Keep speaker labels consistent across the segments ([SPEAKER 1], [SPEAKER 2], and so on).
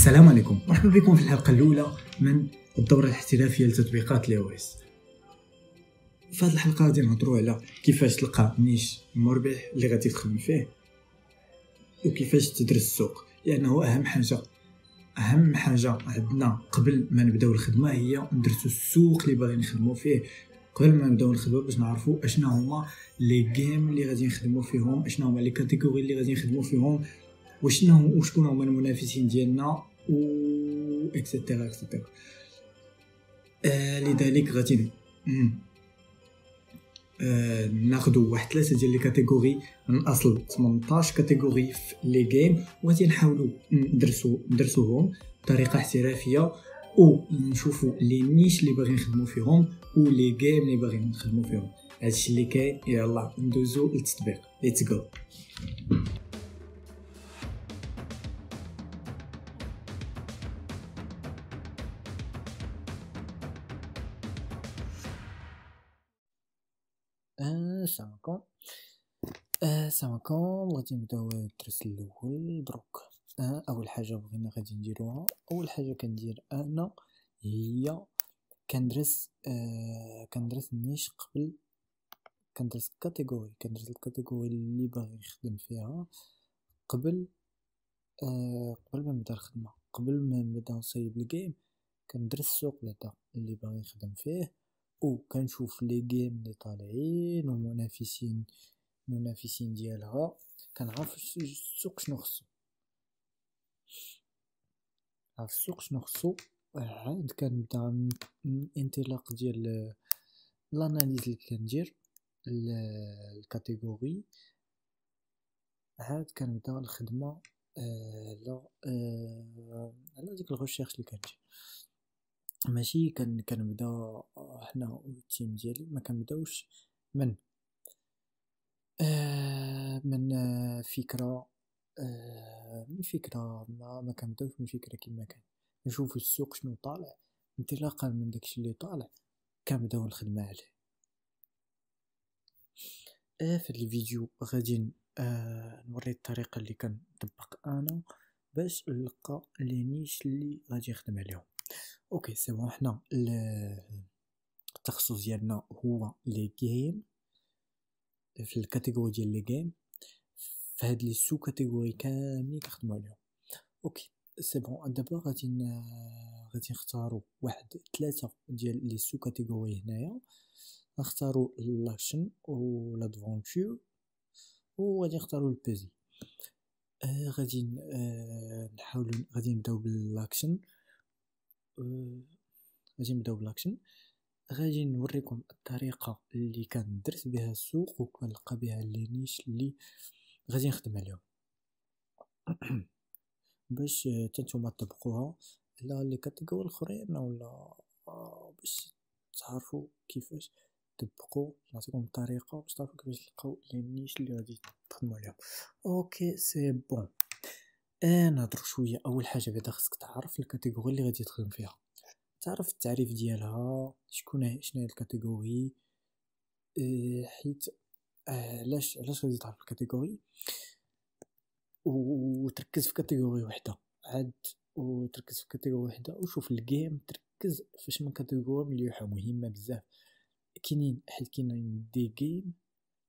[SPEAKER 1] السلام عليكم، مرحبا بكم في الحلقة الأولى من الدورة الاحترافية لتطبيقات الاي او اس. في هذه الحلقة غادي نهضروا على كيفاش تلقى نيش مربح اللي غادي تخدم فيه وكيفاش تدرس السوق، لأنه أهم حاجة عندنا قبل ما نبداو الخدمة هي ندرسوا السوق اللي باغي نخدموا فيه قبل ما نبداو الخدمة، باش نعرفوا اشنا هما لي جيم اللي غادي نخدموا فيهم، اشنا هما لي كاتيجوري اللي غادي نخدموا فيهم، وشكون هما المنافسين ديالنا و اكسيتيرا. لذلك غادي ناخذوا واحد 3 ديال لي كاتيجوري من اصل 18 كاتيجوري في لي جيم، وغادي نحاولوا ندرسوهم بطريقه احترافيه ونشوفوا لي نيش اللي باغي نخدموا فيهم ولي جيم اللي باغي نخدموا فيهم. هادشي اللي كاين. يلا ندوزو للتطبيق. ليتس جو. السلام عليكم. غادي نبداو الدرس الاول دروك. اول حاجه بغينا غادي نديروها، اول حاجه كندير انا هي كندرس النيش قبل كندرس الكاتيجوري اللي باغي نخدم فيها قبل ما نبدا الخدمه، قبل ما نبدا نصايب الجيم. كندرس السوق اللي باغي نخدم فيه، وكنشوف لي جيم اللي طالعين ومنافسين ديالها، كنعرف السوق شنو خصو. عاد كنبدا انطلاق ديال الاناليز اللي كندير الكاتيجوري. عاد كنبدا الخدمه على ديك الريشيرش اللي كندير. ماشي كنبدا حنا والتيم ديالي، ما كنبداوش من فكره ما كنبداوش من فكره كما كان. نشوفوا السوق شنو طالع، انطلاقا من داكشي اللي طالع كنبداو الخدمه عليه. في الفيديو غادي نوري الطريقه اللي كنطبق انا باش نلقى لي نيش اللي غادي نخدم عليهم. اوكي سي بون. حنا التخصص ديالنا هو لي جيم، في الكاتيجوري ديال لي جيم، فهاد لي سو كاتيجوري كاملين كنخدموا عليهم. اوكي سي بون. دابا غادي نختاروا واحد 3 ديال لي سو كاتيجوري. هنايا نختاروا لاكشن و لادفونتور، وغادي نختاروا البيزي. غادي نحاولوا غادي نبداو بالاكشن. غادي نوريكم الطريقه اللي كندرس بها السوق وكنلقى بها لي نيش اللي غادي نخدم عليهم باش نتوما تطبقوها على لي كاتيجوري الاخرين، ولا باش تعرفوا كيفاش تطبقوا. نعطيكم الطريقه باش تعرفوا كيفاش تلقاو لي نيش اللي غادي تخدموا عليهم. اوكي سي بون. نهضروا شويه. اول حاجه بعدا خصك تعرف الكاتيجوري اللي غادي تخدم فيها، تعرف التعريف ديالها، شنو هي الكاتيجوري، حيت علاش غادي تعرف الكاتيجوري وتركز في كاتيجوري وحده. وشوف الجيم، تركز فاش من كاتيجوري مليحه مهمه بزاف. كاينين دي جيم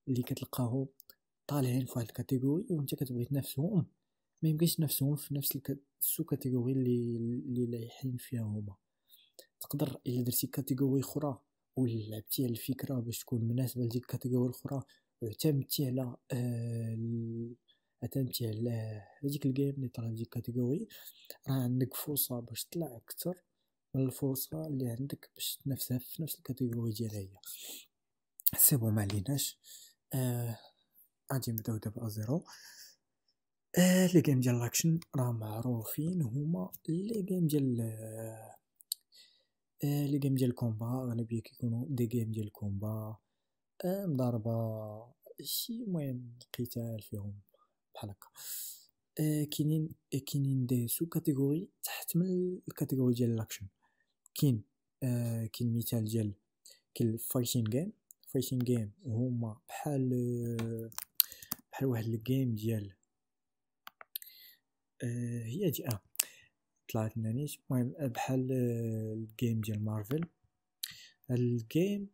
[SPEAKER 1] اللي كتلقاهم طالعين في واحد الكاتيجوري وانت كتبغي تنافسهم، ما يمكنش تنافسهم في نفس السو كاتيجوري اللي لايحين فيها هما. تقدر الا درتي كاتيجوري اخرى ولعبتي على الفكره باش تكون مناسبه لديك الكاتيجوري الاخرى، واعتمدتي على هذيك الجيم اللي طلع ديك الكاتيجوري، راه عندك فرصه باش تطلع اكثر من الفرصه اللي عندك باش تنافسها في نفس الكاتيجوري ديالها هي. سي بون، ما عليناش. غادي نبداو دابا زيرو. لي جيم ديال الاكشن راه معروفين، هما لي جيم ديال الكومبا. غالبا كيكونوا دي جيم ديال الكومبا، مضاربه، شي مهم قتال فيهم بحال هكا. كاينين دي سو كاتيجوري تحت من الكاتيجوري ديال الاكشن. كاين مثال ديال فايتين جيم هما بحال واحد الجيم ديال هي دي طلعت لنا نيت. المهم بحال الجيم ديال مارفل، الجيم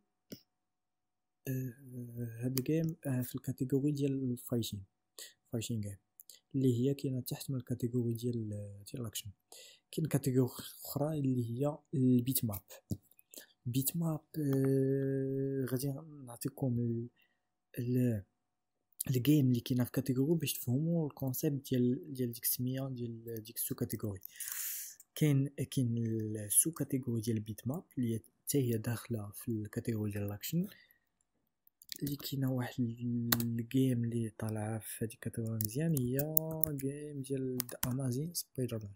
[SPEAKER 1] هاد الجيم في الكاتيجوري ديال الفايتين جيم، اللي هي كاينه تحت من الكاتيجوري ديال الاكشن. كاين كاتيجوري اخرى اللي هي البيت ماب. بيت ماب غادي نعطيكم الجيم اللي كاينه في كاتيجوري باش تفهموا الكونسيبت ديال ديك السميه ديال ديك السو كاتيجوري. كاين السو كاتيجوري ديال البيت ماب اللي حتى هي داخله في الكاتيجوري ديال الاكشن، اللي كاينه واحد الجيم اللي طالعه في هذيك الكاتيجوري مزيان، هي جيم ديال امازين سبايدر مان.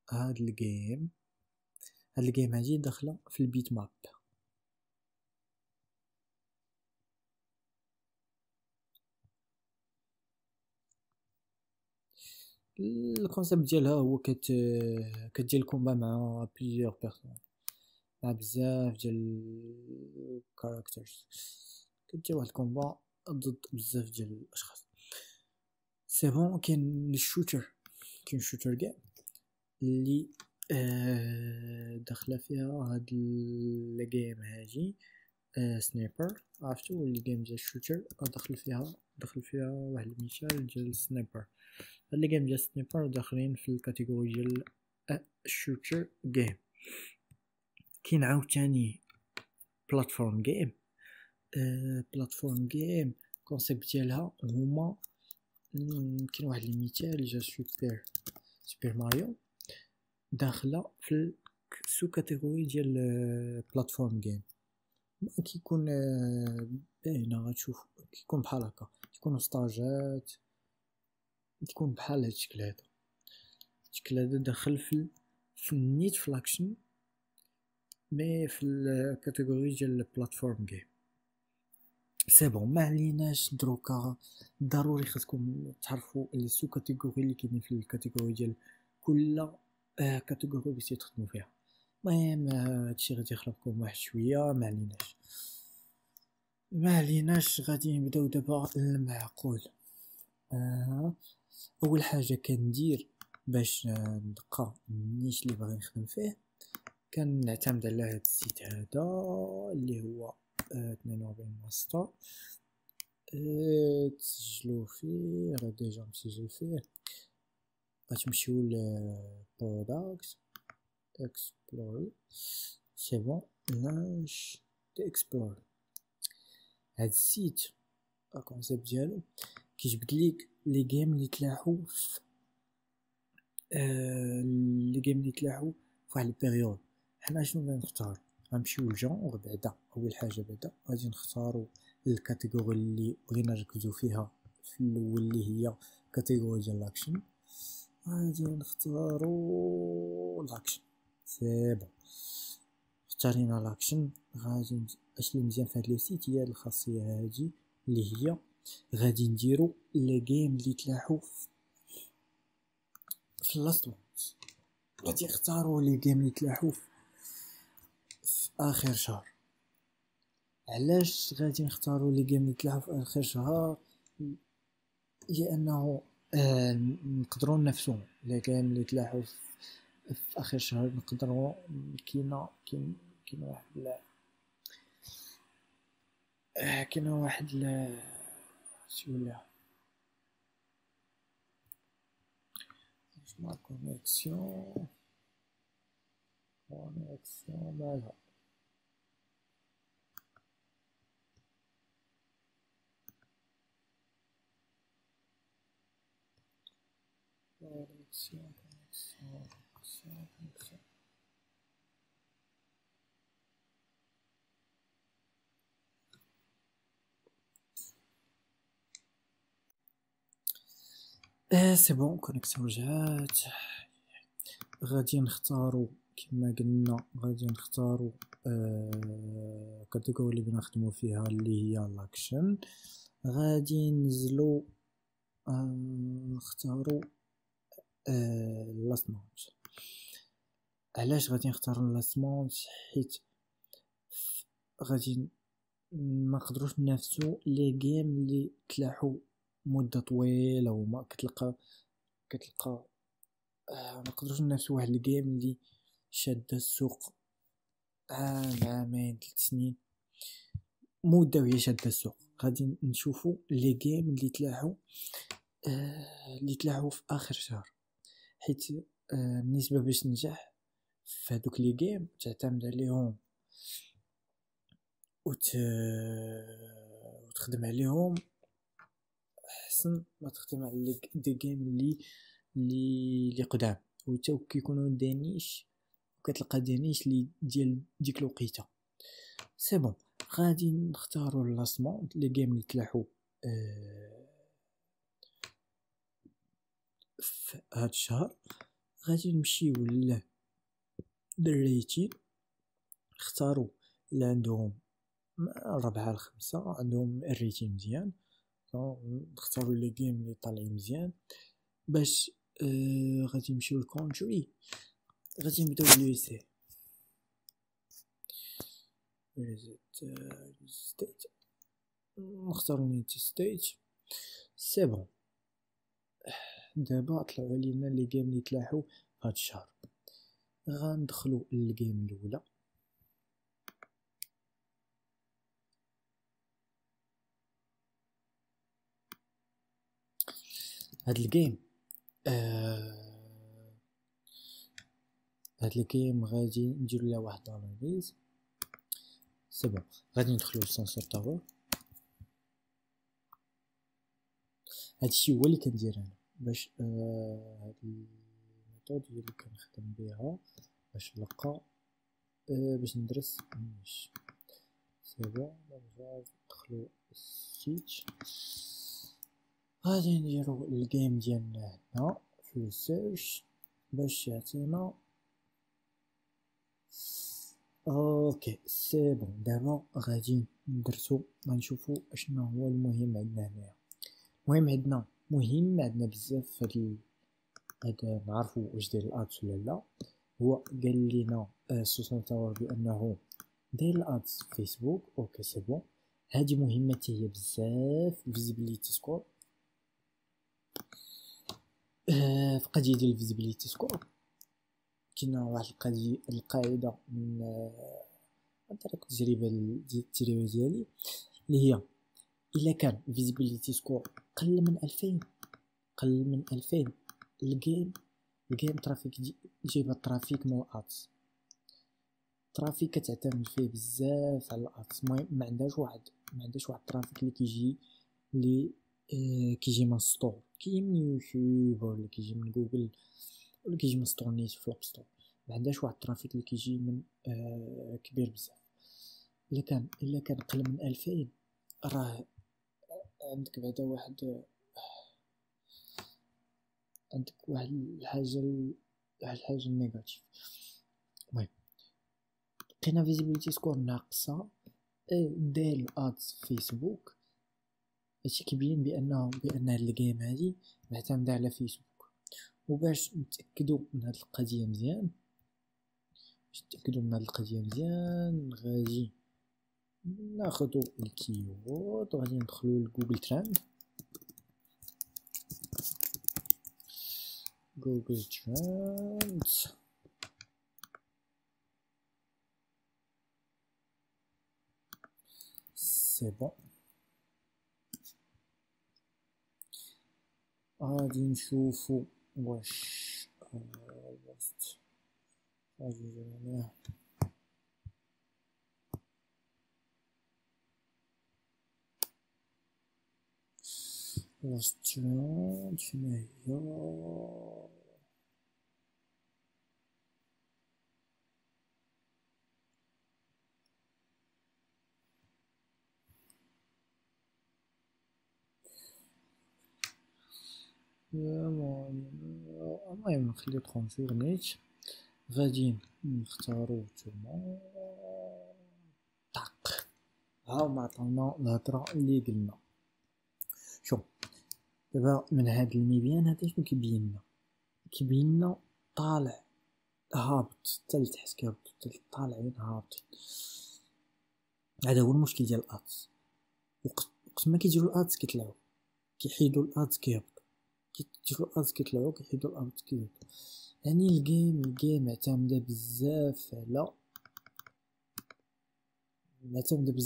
[SPEAKER 1] هاد الجيم هادي داخله في البيت ماب. الكونسيبت ديالها هو كدير الكومبا مع بليزيور بيرسون، مع بزاف ديال الكاركترز، كدير واحد الكومبا ضد بزاف ديال الاشخاص. سي بون. كاين الشوتر جيم اللي داخله فيها هاد الجيم هادي سنايبر. عرفتو اللي جيم ديال الشوتر داخل فيها واحد المثال ديال السنايبر. هاد الجيم ديال السنايبر داخلين في الكاتيجوري ديال الشوتر جيم. كاين عاوتاني بلاتفورم جيم كونسيبت ديالها هما كاين واحد المثال ديال سوبر ماريو داخله في السو كاتيجوري ديال بلاتفورم جيم. كيكون باينه غتشوف كيكون بحال هكا، كيكونوا ستاجات، تكون بحال هاد الشكل هذا داخل في النيت فلاكشن مي في الكاتيجوري ديال البلاتفورم جيم. سي بون، ما عليناش دروكا. ضروري خاصكم تعرفوا لي سو كاتيجوري اللي كاينين في الكاتيجوري ديال كل كاتيجوري باش تخدموا فيها. المهم هادشي غادي يخلقكم واحد شويه. ما عليناش غادي نبداو دابا المعقول. اول حاجه كندير باش ندقى النيش اللي باغي نخدم فيه، كنعتمد على هاد السيت هذا اللي هو 42 ماستر. تسجلوا فيه، راه ديجا مسجل فيه. غتمشيو ل برودكت اكسبلور. سي بون، لاش اكسبلور. هاد السيت الكونسيبت ديالو كيجبد ليك لي جيم اللي تلاحوا في واحد البيريود. حنا شنو غنختار؟ غنمشيو للجونغ بعدا. اول حاجه بعدا غادي نختاروا الكاتيجوري اللي بغينا نركزوا فيها في الاول اللي هي كاتيجوري ديال الاكشن. غادي نختاروا الاكشن. سي بون، اختارينا الاكشن. غادي اش اللي مزيان في هاد لو سيت هي الخاصيه هادي اللي هي غادي نديرو لي جيم اللي تلاحوا في اللاست مونث. غادي نختاروا لي جيم اللي تلاحوا في اخر شهر. علاش غادي نختاروا لي جيم اللي تلاحوا في اخر شهر؟ لانه نقدروا ننافسوا لي جيم اللي تلاحوا في اخر شهر. نقدروا كاين واحد شو ولا ما كونيكسيون مالها. كونيكسيون سي بون. كونيكسيون رجعت. غادي نختاروا كما قلنا، غادي نختاروا كاتيجوري اللي بنخدموا فيها اللي هي الاكشن. غادي ننزلوا نختاروا لاست مونث. علاش غادي نختار لاست مونث؟ حيت غادي ما نقدروش ننافسوا لي جيم اللي تلاحوا مده طويله وما كتلقى نقدروش ننافسو واحد الجيم اللي شاد السوق عامين 3 سنين مده وهي شاده السوق. غادي نشوفو لي جيم اللي تلاحو في اخر شهر، حيت النسبه باش تنجح في هذوك لي جيم تعتمد عليهم وتخدم عليهم احسن ما تخدم على دي جيم اللي قدام، وتا كيكونوا دانيش وكتلقى دانيش اللي ديال ديك الوقيته. سي بون، غادي نختاروا اللاسمون لي جيم اللي تلاحو في هاد الشهر. غادي نمشيو للريتين، نختاروا اللي عندهم 4 ل5 عندهم الريتين مزيان، نختاروا لي جيم اللي طالعين مزيان باش غادي نمشيو للكونتري. غادي نبداو باليو اس اي ستيت، نختاروا يونايتد ستيت. سي بون، دابا طلعوا علينا لي جيم اللي تلاحوا هاد الشهر. غندخلوا للجيم الاولى. هاد الجيم غادي نديرو لها واحد الاناليز. سي بون، غادي ندخلوا للسانسور تاور. هادشي هو اللي كندير انا باش هاد الميثود هي اللي كنخدم بها باش نلقى باش ندرس النيش. سي بون، ندخلوا السيت. غادي نديرو الجيم ديالنا هنا في السيرش باش يعطينا. اوكي سي بون، دابا غادي ندرسو غنشوفو اشنا هو المهم عندنا هنايا. مهم عندنا بزاف في هاد نعرفو واش داير الادز ولا لا. هو قال لينا سوسون تاور بانه داير الادز في فيسبوك. اوكي سي بون، هادي مهمه هي بزاف. فيزيبيليتي سكور، في قضيه ديال الفيزيبيليتي سكور كاينه واحد القاعده من عن طريق التجربه ديالي اللي هي الا كان فيزيبيليتي سكور قل من 2000 الجيم ترافيك جيب الترافيك من الادز. الترافيك كتعتمد فيه بزاف على الادز. المهم ما عندهاش واحد الترافيك اللي كيجي من ستور، كيجي من يوتيوب ولا كيجي من جوجل ولا كيجي من ستور نيت في الاب ستور. ما عندهاش واحد الترافيك اللي كيجي من كبير بزاف. الا كان قل من 2000 راه عندك بعدا واحد الحاجه النيجاتيف. المهم لقينا فيزيبيليتي سكور ناقصه داير الادز في فيسبوك. هادشي كيبين بان هاد الجيم هادي معتمده على فيسبوك. وباش نتاكدوا من هاد القضيه مزيان غادي ناخذوا الكيورد وغادي ندخلوا لجوجل ترند. سي بون، غادي نشوفوا واش شنو هي. المهم نخلي 30 نيت. غادي نختارو نتوما طاق. ها ما عطاونا الهضره اللي قلنا. شوف دابا من هاد المبيان هذا شنو كيبين لنا طالع هابط حتى لتحت، كيهبط طالعين هابطين. هذا هو المشكل ديال الادز. وقت ما كيديروا الادز كيطلعوا، كيحيدوا الادز كيهبطوا. كي تشوفوا الادز كيطلعوا كيحيدوا الادز كيزيدوا. يعني الجيم معتمده بزاف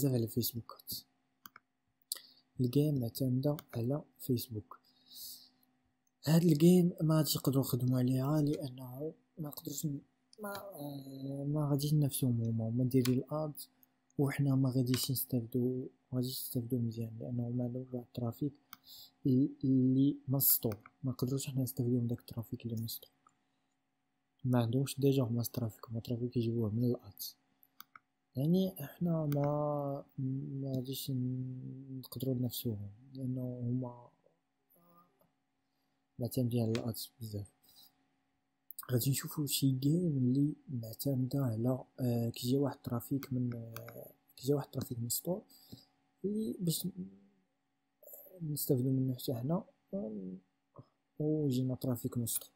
[SPEAKER 1] على فيسبوكات. الجيم معتمده على فيسبوك. هاد الجيم ما غاديش نقدروا نخدموا عليها لانه ما نقدروش ما غاديش نفسهم هما دايرين الادز وحنا ما غاديش نستافدوا مزيان لانه ما عندهمش واحد الترافيك اللي مسطور. ما نقدروش حنا نستافدوا من داك الترافيك اللي مسطور. ما عندهمش ديجا هما الترافيك يجيبوه من الادز. يعني احنا ما غاديش نقدروا نفسوهم لانه هما معتمدين على الادز بزاف. غادي نشوفوا شي جيم اللي معتمده على كيجي واحد الترافيك مسطور اللي باش نستافدوا منه حتى حنا وجينا ترافيك مسطور.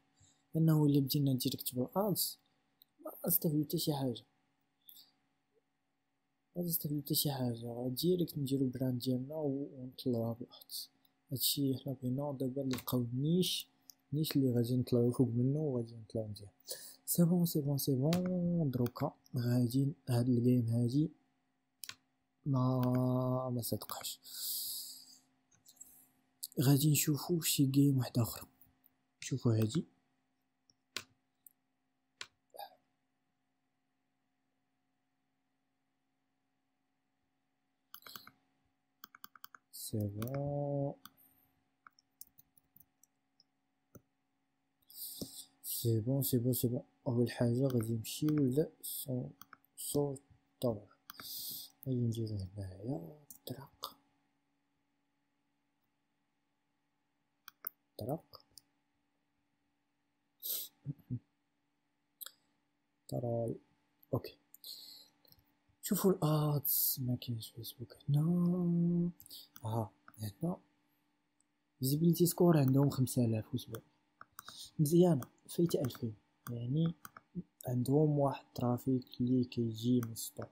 [SPEAKER 1] لانه الا بدينا ديريكت بالادز ما نستافدوا حتى شي حاجه. ديريكت نديرو براند ديالنا ونطلعوها بالادز. هادشي حنا بغينا دابا نلقاو نيش اللي غادي نطلعو فوق منه وغادي نطلعو مزيان. سي بون دروكا غادي هاد الجيم هادي ما صدقش. غادي نشوفو شي جيم واحده اخرى. شوفوا هادي سي بون. اول حاجه غادي نمشيو ل سورتر. غادي نديرو هنايا طرق ترى اوكي. شوفوا الادز ما كاينش فيسبوك هنا. هنا فيزيبيليتي سكور عندهم 5000 اسبوع مزيانه فايته 2000. يعني عندهم واحد الترافيك اللي كيجي من السطور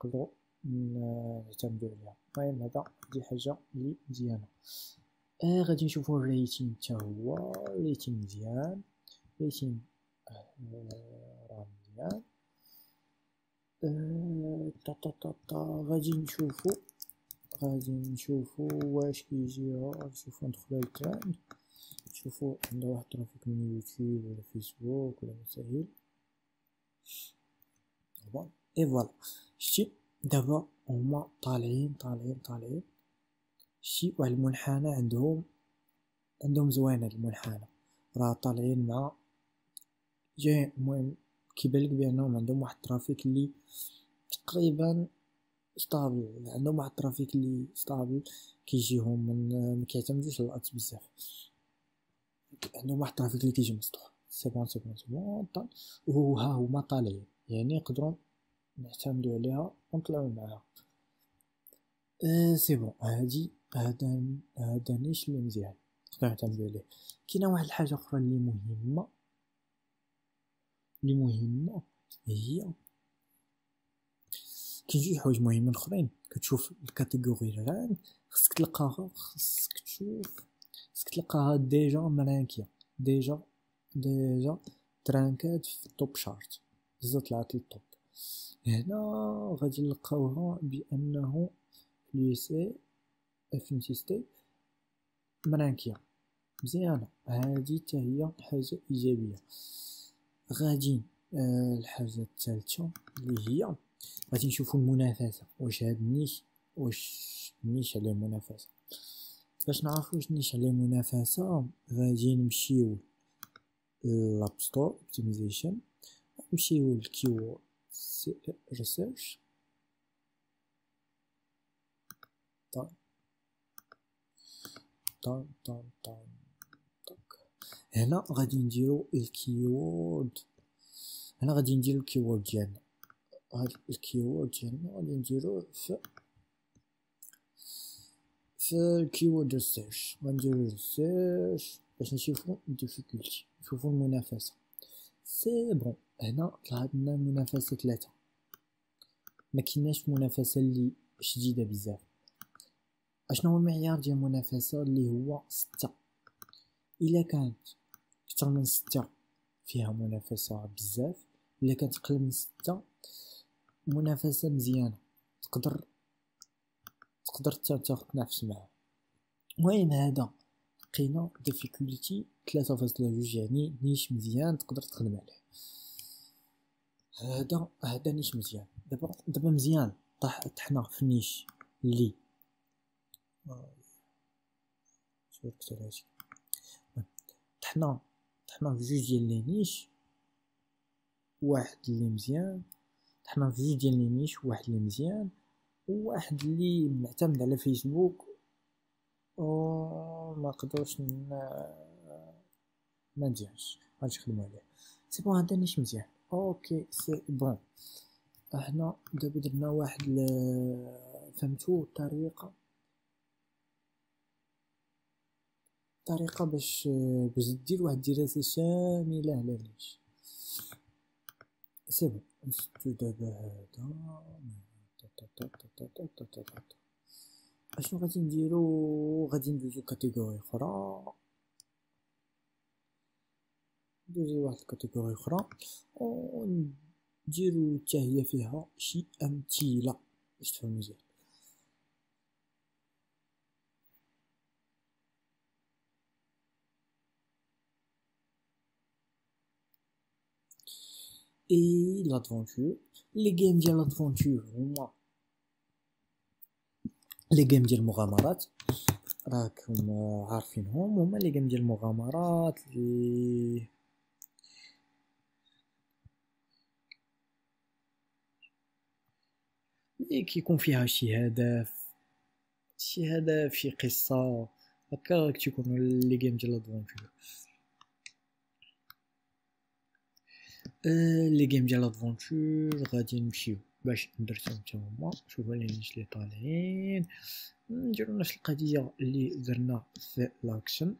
[SPEAKER 1] نقدروا نعتمدوا عليها. المهم هذا دي حاجه اللي مزيانه. غادي نشوفوا الريتين حتى هو ريتين مزيان. راه مزيان. غادي نشوفوا واش كيجيها. نشوفوا ندخلوا للتراند نشوفوا عنده واحد الترافيك من يوتيوب ولا فيسبوك ولا مسائل. بون اي فوالا شتي دابا هما طالعين شتي واحد المنحنى عندهم زوينه. المنحنى راه طالعين مع جاي. المهم كيبان لك بانهم عندهم واحد الترافيك اللي تقريبا ستابل. عندهم واحد الترافيك اللي ستابل كيجيهم من ما كيعتمدوش على الادز بزاف. عندهم واحد الترافيك اللي كيجي مسطوح. سي بون طال وها هما طالعين. يعني نقدروا نعتمدوا عليها ونطلعوا معاها. سي بون هذا نيش اللي مزيان نقدروا نعتمدوا عليه. كاينه واحد الحاجه اخرى اللي مهمه هي كاين جوج حوايج مهمين اخرين. كتشوف الكاتيجوري رانك خصك تلقاها ديجا مرانكيه ديجا ترانكات في التوب شارت. بزاف طلعت للطوب. هنا غادي نلقاوها بانه في اليو اس اي في سيستي مرانكيه مزيانه. هذه حتى هي حاجه ايجابيه. غادي الحاجه الثالثه اللي هي غادي نشوفوا المنافسه. واش النيش عليه منافسه. باش نعرفوا واش النيش عليه منافسه غادي نمشيو لاب ستور اوبتيمايزيشن. نمشيو للكيورد ريسيرش. هنا غادي نديرو الكيورد. ديالنا. هاد الكيورد ديالنا غادي نديروه في الكيورد ريسيرش. غنديرو ريسيرش باش نشوفو الديفيكولتي نشوفو المنافسه. سي بون هنا طلعت لنا المنافسه 3. ما كايناش منافسه اللي شديده بزاف. اشنو هو المعيار ديال المنافسه اللي هو 6. الا كانت اكثر من 6 فيها منافسه بزاف، الا كانت اقل من 6 منافسه مزيانه، تقدر تنافس معها. المهم هذا لقينا ديفيكولتي 3.2 يعني نيش مزيان تقدر تخدم عليه. هذا نيش مزيان. دابا مزيان طحنا في نيش اللي طحنا في جوج ديال لي نيش، واحد اللي مزيان، طحنا في جوج ديال لي نيش، واحد اللي مزيان وواحد اللي معتمد على فيسبوك و ما قدرش ما مزيانش، غادي نخدمو عليه. سي بون هذا نيش مزيان. اوكي سي بون. احنا دابا درنا واحد فهمتو طريقه باش دير واحد الدراسه شامله على النيش. سي بون نسدو دابا هذا اشنو غادي نديرو؟ غادي ندوزو كاتيجوري اخرى، ندوزو واحد الكاتيجوري اخرى و نديرو حتى هي فيها شي امثله باش تفهم مزيان. اي لادفونتور لي جيم ديال لادفونتور هما لي جيم ديال المغامرات، راكم عارفينهم. هما لي جيم ديال المغامرات اللي كيكون فيها شي هدف، شي قصه هكا تيكونوا لي جيم ديال لادفونتور. لي جيم ديال لادفونتور غادي نمشيو باش ندرسو حتى هما. شوفوا لي نيش لي طالعين، نديرو نفس القضيه اللي درنا في لاكشن.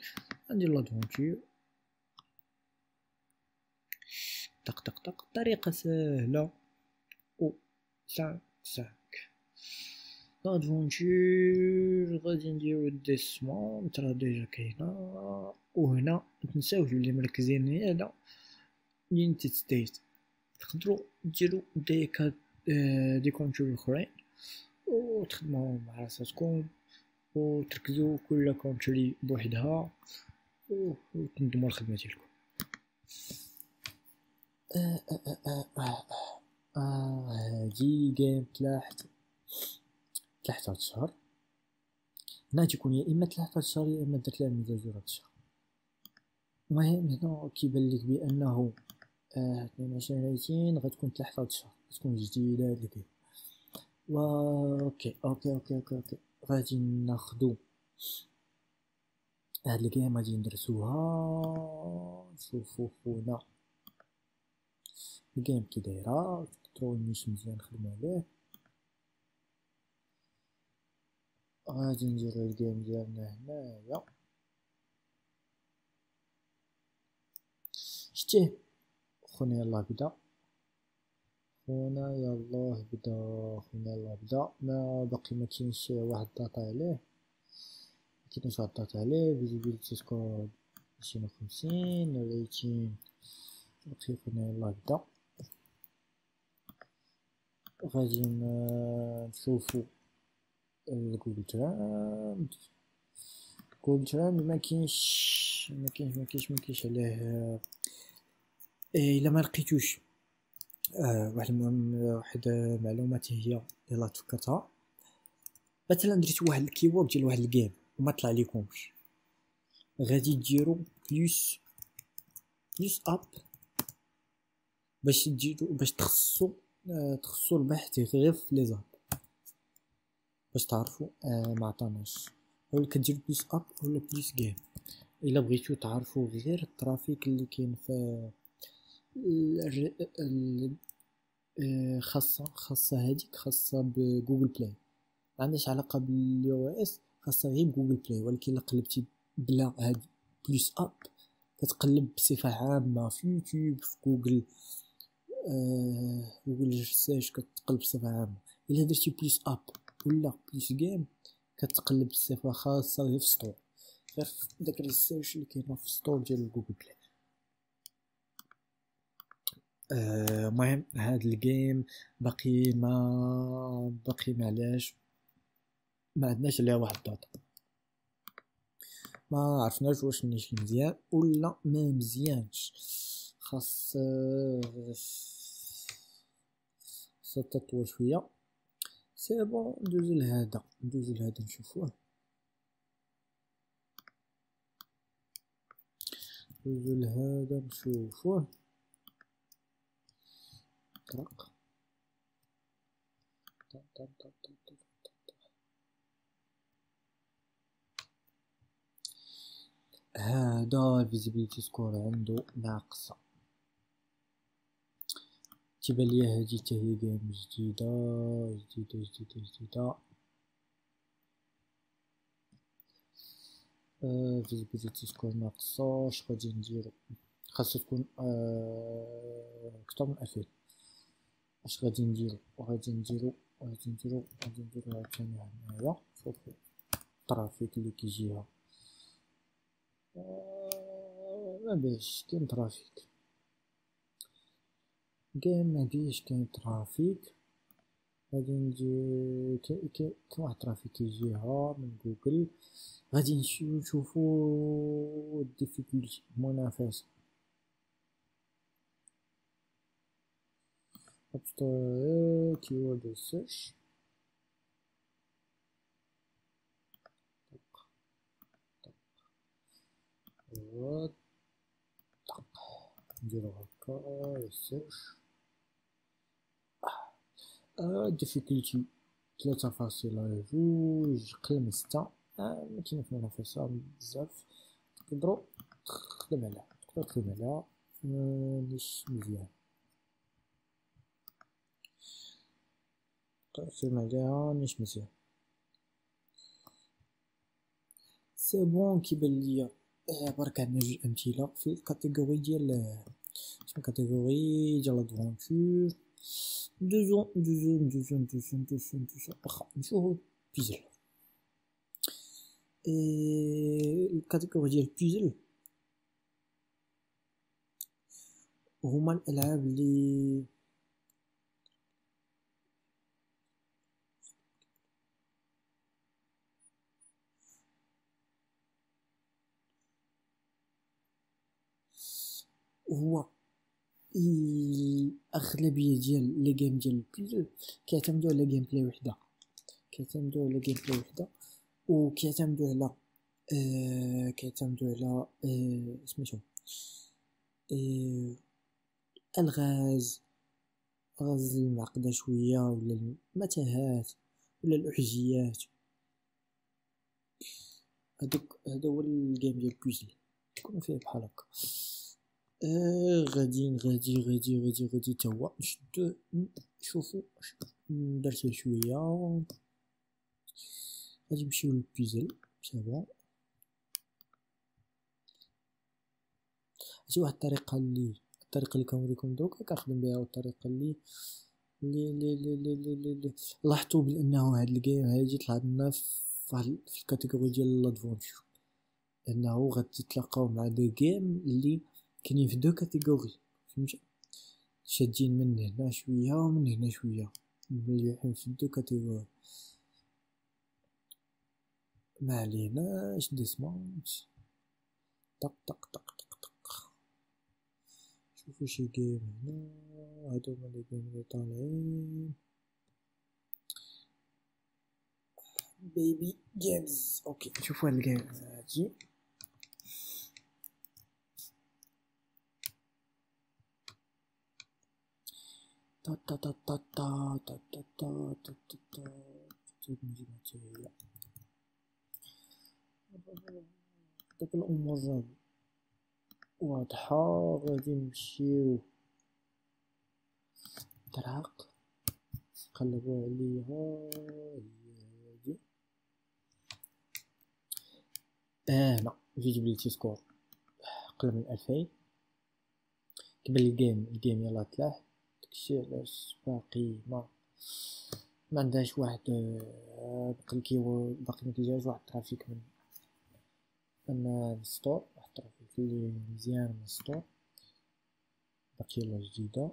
[SPEAKER 1] ندير لادفونتور طق طق طق، طريقه سهله و 5 لادفونتور. غادي نديرو ديسمون ترى ديجا كاينه، وهنا متنساوش اللي مركزين هنا يونيتد ستيت. تقدروا ديروا دي كونترول اخرين وتخدموا مع راساتكم وتركزوا كل كونتري بوحدها وتنظموا الخدمه ديالكم. هادي جيم تلاحت هاد الشهر. هنا تيكون يا اما تلاحت هاد الشهر يا اما درت لها الميزاجور هاد الشهر. المهم هنا كيبان لك بانه 22 غتكون تلاحت هاد الشهر، غتكون جديده هاد الجيم. اوكي اوكي اوكي اوكي اوكي غادي ناخدو هاد الجيم غادي ندرسوها. نشوفو خونا الجيم كي دايره، كنترول نيش مزيان نخدمو عليه. غادي نديرو الجيم ديالنا هنايا. شتيه خونا يلاه بدا، خونا يلاه بدا. ما باقي ما كاينش واحد الداتا عليه، كاينش واحد الداتا عليه. فيزيبيليتي سكور 250 ريتين باقي. خونا يلاه بدا. غادي نشوفو جوجل تراند. ما كاينش عليه. الا ما لقيتوش واحد معلومات هي يلا تفكرتها. مثلا درتو واحد الكيورد ديال واحد الجيم وما طلع ليكمش، غادي ديرو بلس اب باش تخصو البحث غير في لي زاب باش تعرفوا ما عطاناش. ولا كدير بلس اب ولا بلس جيم الا بغيتو تعرفوا غير الترافيك اللي كاين في خاصه هذيك خاصه بجوجل بلاي، ما عندهاش علاقه باليو اس، خاصه غير بجوجل بلاي. ولكن الا قلبتي بلا هاد بلس اب كتقلب بصفه عامه في يوتيوب في جوجل جوجل سيرش كتقلب بصفه عامه. الا درتي بلس اب ولا بلس جيم كتقلب بصفه خاصه غير في ستور. غير داك الريسيرش اللي كاينه في ستور ديال جوجل بلاي. المهم هاد الجيم باقي معلاش ما عندناش عليها واحد الداتا، ما عرفناش واش نيشي مزيان ولا ما مزيانش. خاص تطول شويه. سي بون ندوزو لهذا نشوفوه. طرق هذا الفيزيبيليتي سكور عنده ناقصة. تبان لي هادي حتى هي جيم جديدة. فيزيبيليتي سكور ناقصة. اش غادي نديرو؟ خاصها تكون أكتر من 2000. اش غادي نديرو عاوتاني هنايا. شوفو الترافيك اللي كيجيها ما باش كاين ترافيك. كاين ما بيش كاين ترافيك. غادي ندير كاين واحد الترافيك كيجيها من جوجل. غادي نشوفو الديفيكولتي المنافسة. keyword research. نديرو هكا research. difficulty 3.2 قل من 6. مكاين في منافسة بزاف. تقدروا تخدم عليها مش مزيان. سي بون. كيبان ليا برك عندنا جوج امثله في الكاتيجوري ديال لادفونتور. دوزون واخا نشوفو بيزل. الكاتيجوري ديال بيزل هما الالعاب اللي هو الاغلبيه ديال لي جيم ديال البيزل كيعتمدوا على جيم بلاي وحده، وكيعتمدوا على سميتو الغاز المعقده شويه ولا المتاهات ولا الاحجيات. هذا هو الجيم ديال البيزل يكون فيه بحال هكا. غادي تا هو نشدو نشوفو ندرسو شويه. غادي نمشيو للبيزل سوا. هادي واحد الطريقه اللي كنوريكم دوكا كنخدم بها، والطريقه اللي لاحظتوا بانه هاد الجيم هادي طلعت لنا في الكاتيجوري ديال لادفونتور، انه غادي تتلاقاو مع دي جيم اللي كاينين في دو كاتيجوري، فهمتي؟ شادين من هنا شويه ومن هنا شويه، مليحين في دو كاتيجوري. ما عليناش ديسمونت. طق شوفو شي جيم هنا. هادو هما لي جيم اللي طالعين. بيبي جيمز. اوكي نشوفو هاد الجيم هادي. داك الامور واضحة. غادي نمشيو طرق نقلبو عليها. هادي هنا فيزيبيليتي سكور قل من 2000. كيبان الجيم يلاه طلع. داكشي علاش باقي ما عندهاش واحد باقي مكيجيهاش واحد الترافيك من
[SPEAKER 2] أن السطور واحد الترافيك اللي مزيان من السطور، باقي لا جديدة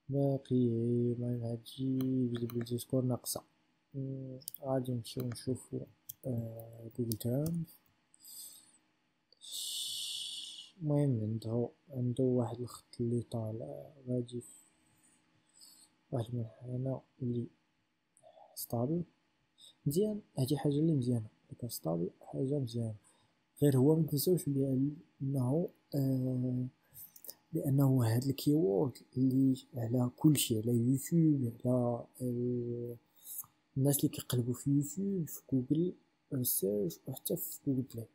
[SPEAKER 2] باقي. المهم هادشي فيزيبيليتي سكور ناقصة. غادي نمشيو نشوفو جوجل تراند. المهم عندو واحد الخط اللي طالع غادي واحد المنحنى اللي ستابل مزيان. هادي حاجة اللي مزيانة، ديك ستابل حاجة مزيانة، غير هو متنساوش بأنه هاد الكيورد اللي على كلشي، على يوتيوب، على الناس اللي كيقلبوا في يوتيوب، في جوجل سيرش، وحتى في جوجل بلاي،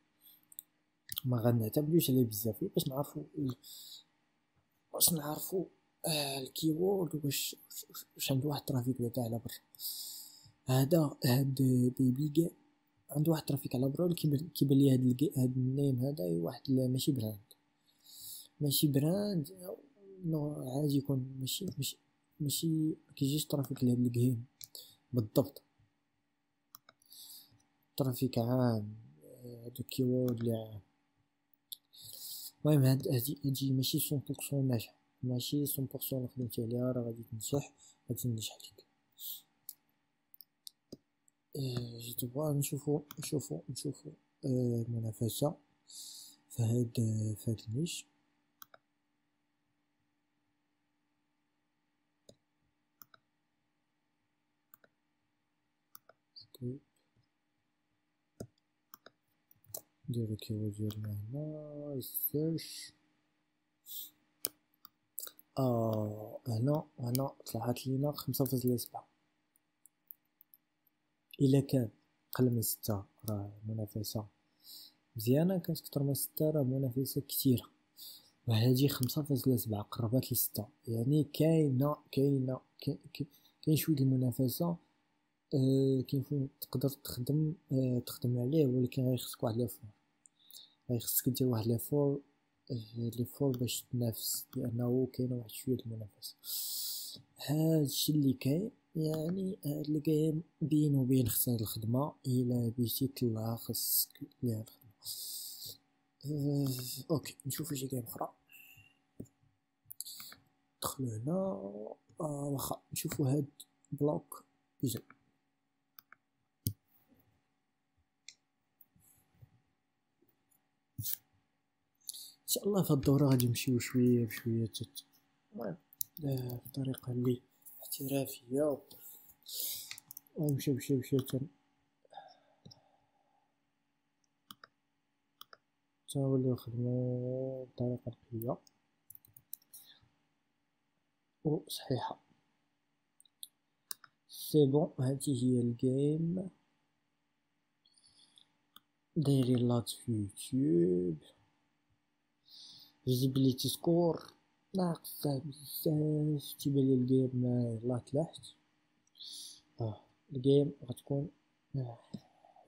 [SPEAKER 2] ما غنعتمدوش عليه بزاف باش نعرفوا الكيورد واش عنده واحد الترافيك بعدا على برا. هاد بيبي عنده واحد الترافيك على برا، كيبان لي هاد النيم هذا واحد ماشي براند نو عادي يكون ماشي كيجيش ترافيك لهاد الجيم بالضبط، ترافيك عام، هادو كيورد اللي عام. المهم هادي ماشي 100% ناجحة، ماشي 100% اللي خدمتي عليها راه غادي تنجح ليك. جيت بغا نشوفو المنافسة في هاد النيش. نديرو كيورد ديالنا هنا السيرش. هنا طلعت لينا 5.7. إلا كان قل من 6 راه منافسة مزيانة، كانت كتر من 6 راه منافسة كتيرة، وهادي 5.7 قربات ل6، يعني كاين شوية المنافسة. كاين فين تقدر تخدم عليه، ولكن غيخصك واحد لافور، غيخصك دير واحد لافور باش تنافس، لأنه كاين واحد شوية المنافسة. هادشي اللي كاين، يعني هاد الجيم بين وبين خص هاد الخدمة، إلا بغيتي طلعها خصك ليها الخدمة. اوكي نشوفو شي جيم اخرى. ندخلو هنا، واخا نشوفو هاد بلوك بيجن. ان شاء الله في الدورة غادي نمشيو شوية بشوية، المهم بطريقة اللي احترافية، ونمشيو بشوية تنوليو نخدمو بطريقة نقية و صحيحة. سي بون، هادي هي الجيم. دايرين لات في يوتيوب، فيزيبيليتي سكور ناقصة بزاف، تيبان لي الجيم يلاه تلاحت. الجيم غتكون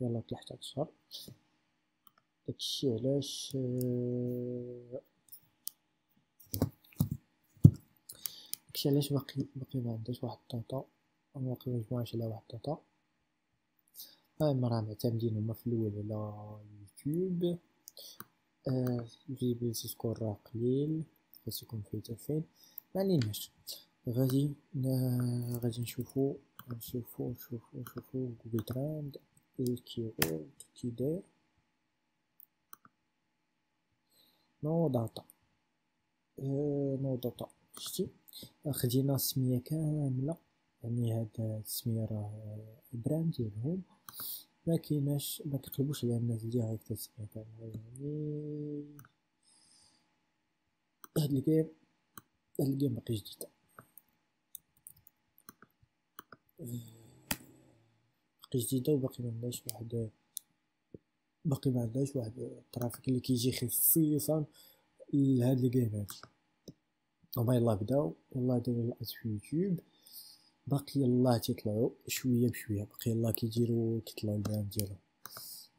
[SPEAKER 2] يلاه تلاحت هاد الشهر. داكشي علاش باقي ما عندهاش واحد الطوطا، باقي مجموعاش على واحد الطوطا. راه معتمدين هما في الاول على يوتيوب. فيزيبيليتي سكور راه قليل، خاص يكون فيه 2000. معليناش، غادي نشوفو جوجل تراند الكيورد كي داير. نو داتا شتي خدينا السمية كاملة، يعني هاد السمية راه البراند ديالهم، ما كيقلبوش على الناس اللي هاك السمية كاملة. يعني هاد الجيم باقي جديدة، وباقي ما عندهاش واحد الترافيك اللي كيجي خصيصا لهاد الجيم هادي. هما يلاه بداو، يلاه دايرين الأس في يوتيوب، باقي يلاه تيطلعوا شويه بشويه، باقي يلاه كيطلعوا البراند ديالهم.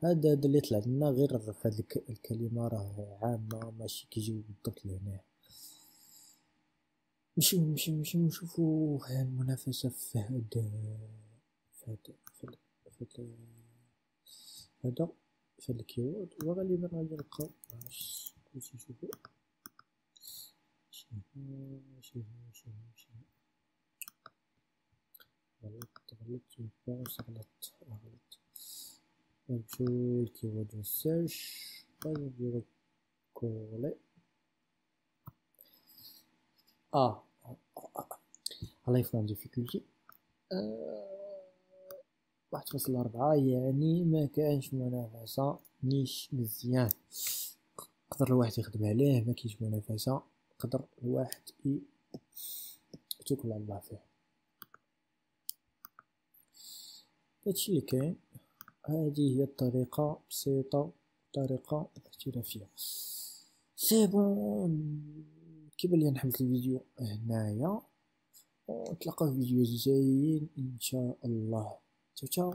[SPEAKER 2] هذا اللي طلع لنا غير في هاد الكلمه راه عامه، ماشي كيجيو بالضبط لهنا. نمشيو نشوفو المنافسه في هاد هذا في الكيورد، وغالبا غادي نلقاو كلشي. نشوفو شي غلط باش غلط. نمشيو للكيورد نسيرش، غادي نديرو كولي. لايفلاين ديفيكولتي 1.4، يعني ما كانش منافسة، نيش مزيان يقدر الواحد يخدم عليه. ما كاينش منافسة، يقدر الواحد يتوكل على الله فيه. هادشي اللي كاين. هذه هي الطريقة بسيطة، طريقة احترافية. سي بون، كيبان لي نحملت الفيديو هنايا، ونتلاقاو في فيديوهات جايين ان شاء الله. تشاو.